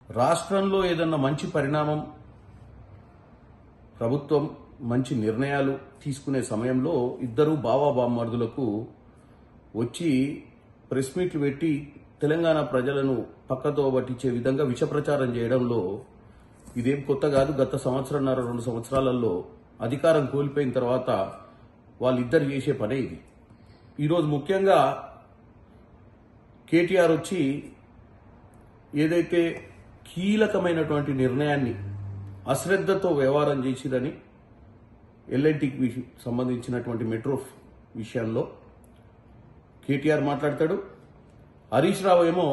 రాష్ట్రంలో ఏదన్నా మంచి పరిణామం, ప్రభుత్వం మంచి నిర్ణయాలు తీసుకునే సమయంలో ఇద్దరు బావబామ్మర్దులకు వచ్చి ప్రెస్ మీట్లు పెట్టి తెలంగాణ ప్రజలను పక్కతో పట్టించే విధంగా విషప్రచారం చేయడంలో ఇదేం కొత్త కాదు. గత సంవత్సరంన్నర 2 సంవత్సరాలలో అధికారం కోల్పోయిన తర్వాత వాళ్ళిద్దరు చేసే పనే ఇది. ఈరోజు ముఖ్యంగా కేటీఆర్ వచ్చి ఏదైతే కీలకమైనటువంటి నిర్ణయాన్ని అశ్రద్ధతో వ్యవహారం చేసిరని ఎల్ఐటికి సంబంధించినటువంటి మెట్రో విషయంలో కేటీఆర్ మాట్లాడతాడు. హరీష్ రావు ఏమో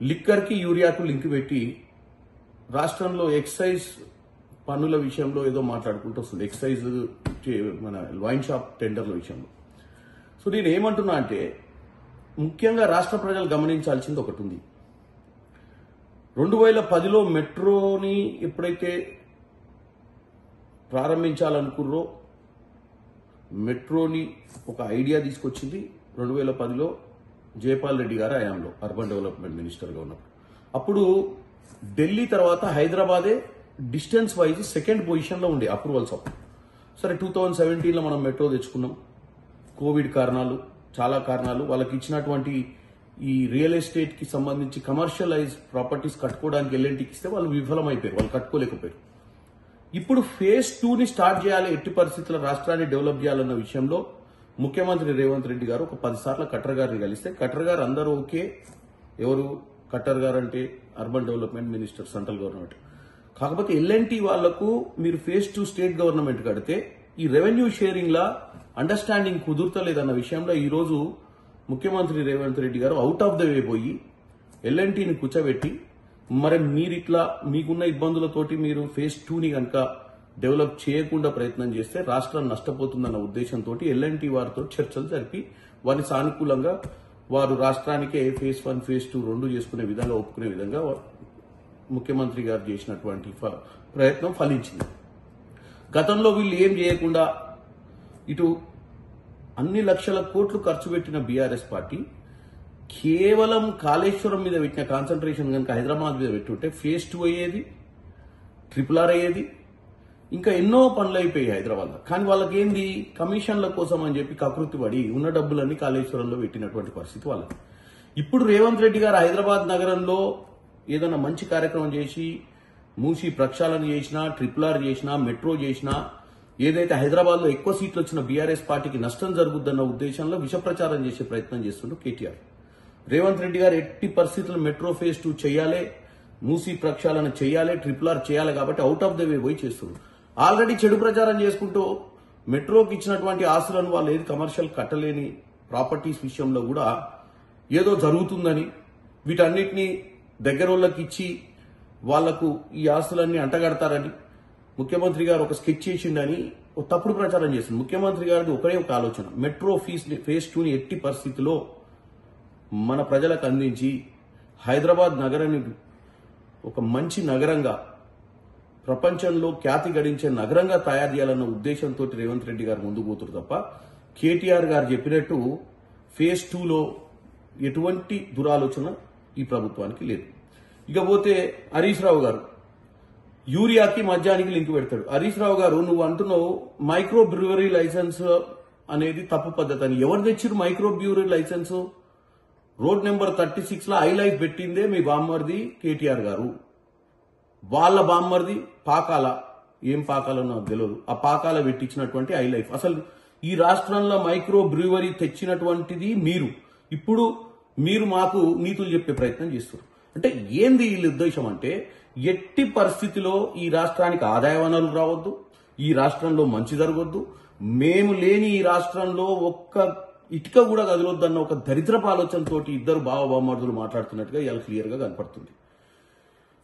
లిక్కర్కి యూరియాకు లింక్ పెట్టి రాష్ట్రంలో ఎక్సైజ్ పన్నుల విషయంలో ఏదో మాట్లాడుకుంటూ వస్తుంది, ఎక్సైజ్ మన వైన్ షాప్ టెండర్ల విషయంలో. సో నేను ఏమంటున్నా అంటే ముఖ్యంగా రాష్ట్ర ప్రజలు గమనించాల్సింది ఒకటి ఉంది. 2010లో మెట్రోని ఎప్పుడైతే ప్రారంభించాలనుకుర్రో, మెట్రోని ఒక ఐడియా తీసుకొచ్చింది 2010లో జయపాల్ రెడ్డి గారు హయాంలో అర్బన్ డెవలప్మెంట్ మినిస్టర్గా ఉన్నప్పుడు. అప్పుడు ఢిల్లీ తర్వాత హైదరాబాదే డిస్టెన్స్ వైజ్ సెకండ్ పొజిషన్లో ఉండే అప్రూవల్స్ అప్పుడు. సరే 2017లో మనం మెట్రో తెచ్చుకున్నాం. కోవిడ్ కారణాలు, చాలా కారణాలు, వాళ్ళకి ఇచ్చినటువంటి ఈ రియల్ ఎస్టేట్ కి సంబంధించి కమర్షియలైజ్ ప్రాపర్టీస్ కట్టుకోవడానికి ఎల్ఎన్టీకి ఇస్తే వాళ్ళు విఫలమైపోయారు, వాళ్ళు కట్టుకోలేకపోయారు. ఇప్పుడు ఫేజ్ 2ని స్టార్ట్ చేయాలి, ఎట్టి పరిస్థితుల్లో రాష్ట్రాన్ని డెవలప్ చేయాలన్న విషయంలో ముఖ్యమంత్రి రేవంత్ రెడ్డి గారు ఒక 10 సార్లు కట్టర్ గారిని కలిస్తే కట్టర్ గారు అందరూ ఓకే. ఎవరు కట్టర్ గారు అంటే urban development minister, central government. కాకపోతే ఎల్ఎన్టీ వాళ్లకు మీరు ఫేజ్ 2 స్టేట్ గవర్నమెంట్ కడితే ఈ రెవెన్యూ షేరింగ్ లా అండర్స్టాండింగ్ కుదురుతలేదన్న విషయంలో ఈ రోజు ముఖ్యమంత్రి రేవంత్ రెడ్డి గారు అవుట్ ఆఫ్ ద వే పోయి ఎల్ఎన్టీని కూర్చోబెట్టి మరి మీరిట్లా మీకున్న ఇబ్బందులతోటి మీరు ఫేజ్ 2ని కనుక డెవలప్ చేయకుండా ప్రయత్నం చేస్తే రాష్ట్రం నష్టపోతుందన్న ఉద్దేశంతో ఎల్ఎన్టీ వారితో చర్చలు జరిపి వారిని సానుకూలంగా వారు రాష్ట్రానికే ఫేజ్ 1 ఫేజ్ 2 రెండు చేసుకునే విధంగా ఒప్పుకునే విధంగా ముఖ్యమంత్రి గారు చేసినటువంటి ప్రయత్నం ఫలించింది. గతంలో వీళ్ళు ఏం చేయకుండా ఇటు అన్ని లక్షల కోట్లు ఖర్చు పెట్టిన బీఆర్ఎస్ పార్టీ కేవలం కాళేశ్వరం మీద పెట్టిన కాన్సన్ట్రేషన్ కనుక హైదరాబాద్ మీద పెట్టుంటే ఫేజ్ 2 అయ్యేది, RRR అయ్యేది, ఇంకా ఎన్నో పనులు అయిపోయాయి హైదరాబాద్లో. కానీ వాళ్ళకి ఏంది, కమిషన్ల కోసం అని చెప్పి కకృతి పడి ఉన్న డబ్బులన్నీ కాళేశ్వరంలో పెట్టినటువంటి పరిస్థితి వాళ్ళకి. ఇప్పుడు రేవంత్ రెడ్డి గారు హైదరాబాద్ నగరంలో ఏదైనా మంచి కార్యక్రమం చేసి మూసి ప్రక్షాళన చేసినా, RRR చేసినా, మెట్రో చేసినా, ఏదైతే హైదరాబాద్ లో ఎక్కువ సీట్లు వచ్చిన బీఆర్ఎస్ పార్టీకి నష్టం జరుగుద్దన్న ఉద్దేశంలో విషప్రచారం చేసే ప్రయత్నం చేస్తుండ్రు కేటీఆర్. రేవంత్ రెడ్డి గారు ఎట్టి పరిస్థితుల్లో మెట్రో ఫేజ్ 2 చేయాలి, మూసి ప్రక్షాళన చేయాలి, RRR చేయాలి కాబట్టి అవుట్ ఆఫ్ ద వే పోయి చేస్తున్నారు. ఆల్రెడీ చెడు ప్రచారం చేసుకుంటూ మెట్రోకి ఇచ్చినటువంటి ఆస్తులను వాళ్ళు ఏది కమర్షియల్ కట్టలేని ప్రాపర్టీస్ విషయంలో కూడా ఏదో జరుగుతుందని, వీటన్నిటినీ దగ్గరోళ్ళకి ఇచ్చి వాళ్లకు ఈ ఆస్తులన్నీ అంటగడతారని ముఖ్యమంత్రి గారు ఒక స్కెచ్ చేసిండని ఒక తప్పుడు ప్రచారం చేసింది. ముఖ్యమంత్రి గారిది ఒకటే ఒక ఆలోచన, మెట్రో ఫేజ్ 2ని ఎట్టి పరిస్థితిలో మన ప్రజలకు అందించి హైదరాబాద్ నగరాన్ని ఒక మంచి నగరంగా, ప్రపంచంలో ఖ్యాతి గడించే నగరంగా తయారు చేయాలన్న ఉద్దేశంతో రేవంత్ రెడ్డి గారు ముందుకు పోతున్నారు తప్ప కేటీఆర్ గారు చెప్పినట్టు ఫేజ్ 2లో ఎటువంటి దురాలోచన ఈ ప్రభుత్వానికి లేదు. ఇకపోతే హరీష్ రావు గారు యూరియాకి మద్యానికి లింక్ పెడతాడు. హరీష్ రావు గారు నువ్వు అంటున్నావు మైక్రో బ్రూవరీ లైసెన్స్ అనేది తప్పు పద్ధతి అని. ఎవరు తెచ్చిరు micro brewery licence? Road number 36లో ఐలైఫ్ పెట్టిందే మీ బామ్మర్ది కేటీఆర్ గారు. వాళ్ళ బామ్మర్ది పాకాల, ఏం పాకాలో నాకు తెలియదు, ఆ పాకాల పెట్టించినటువంటి ఐలైఫ్. అసలు ఈ రాష్ట్రంలో మైక్రో బ్రూవరీ తెచ్చినటువంటిది మీరు. ఇప్పుడు మీరు మాకు నీతులు చెప్పే ప్రయత్నం చేస్తారు. అంటే ఏంది వీళ్ళ ఉద్దేశం అంటే ఎట్టి పరిస్థితిలో ఈ రాష్ట్రానికి ఆదాయ వనరులు రావద్దు, ఈ రాష్ట్రంలో మంచి జరగొద్దు, మేము లేని ఈ రాష్ట్రంలో ఒక్క ఇటుక కూడా కదలొద్దన్న ఒక దరిద్రపు ఆలోచనతో ఇద్దరు బావబామ్మర్దులు మాట్లాడుతున్నట్టుగా ఇలా క్లియర్ గా కనపడుతుంది.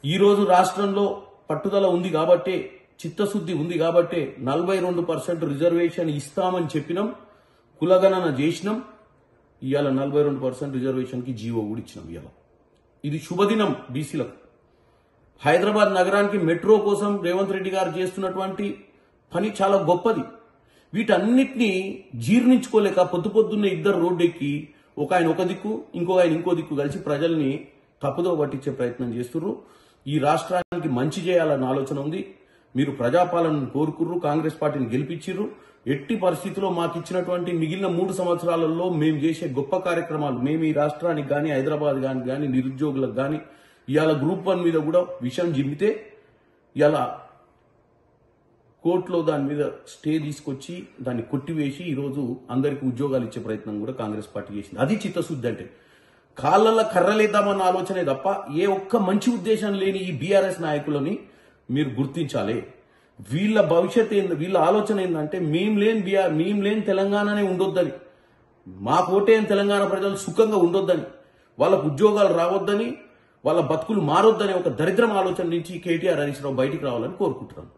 ఈ రోజు రాష్ట్రంలో పట్టుదల ఉంది కాబట్టే, చిత్తశుద్ధి ఉంది కాబట్టే 42% రిజర్వేషన్ ఇస్తామని చెప్పినాం, కులగణన చేసినాం. ఇవాళ 42% రిజర్వేషన్ కి జీవో కూడా ఇచ్చినాం. ఇవాళ ఇది శుభదినం బీసీలకు. హైదరాబాద్ నగరానికి మెట్రో కోసం రేవంత్ రెడ్డి గారు చేస్తున్నటువంటి పని చాలా గొప్పది. వీటన్నిటినీ జీర్ణించుకోలేక పొద్దున్నే ఇద్దరు రోడ్డెక్కి ఒక ఆయన ఒక దిక్కు ఇంకో ఆయన ఇంకో దిక్కు కలిసి ప్రజల్ని తప్పుదో పట్టించే ప్రయత్నం చేస్తుర్రు. ఈ రాష్ట్రానికి మంచి చేయాలన్న ఆలోచన ఉంది. మీరు ప్రజాపాలనను కోరుకుర్రు, కాంగ్రెస్ పార్టీని గెలిపించిర్రు. ఎట్టి పరిస్థితుల్లో మాకు ఇచ్చినటువంటి మిగిలిన 3 సంవత్సరాలలో మేము చేసే గొప్ప కార్యక్రమాలు, మేము ఈ రాష్ట్రానికి కానీ హైదరాబాద్ కానీ నిరుద్యోగులకు కానీ ఇవాళ గ్రూప్ 1 మీద కూడా విషయం జిమ్మితే ఇవాళ కోర్టులో దాని మీద స్టే తీసుకొచ్చి దాన్ని కొట్టివేసి ఈరోజు అందరికీ ఉద్యోగాలు ఇచ్చే ప్రయత్నం కూడా కాంగ్రెస్ పార్టీ చేసింది. అది చిత్తశుద్ధి అంటే. కాళ్ళల్లో కర్రలేద్దామన్న ఆలోచనే తప్ప ఏ ఒక్క మంచి ఉద్దేశం లేని ఈ బీఆర్ఎస్ నాయకులని మీరు గుర్తించాలి. వీళ్ళ భవిష్యత్ వీళ్ళ ఆలోచన ఏంటంటే మేము లేని తెలంగాణనే ఉండొద్దని, మాకు ఓటేని తెలంగాణ ప్రజలు సుఖంగా ఉండొద్దని, వాళ్ళకు ఉద్యోగాలు రావద్దని, వాళ్ళ బతుకులు మారొద్దని ఒక దరిద్రం ఆలోచన నుంచి కేటీఆర్ హరీష్ రావు బయటికి రావాలని కోరుకుంటున్నాను.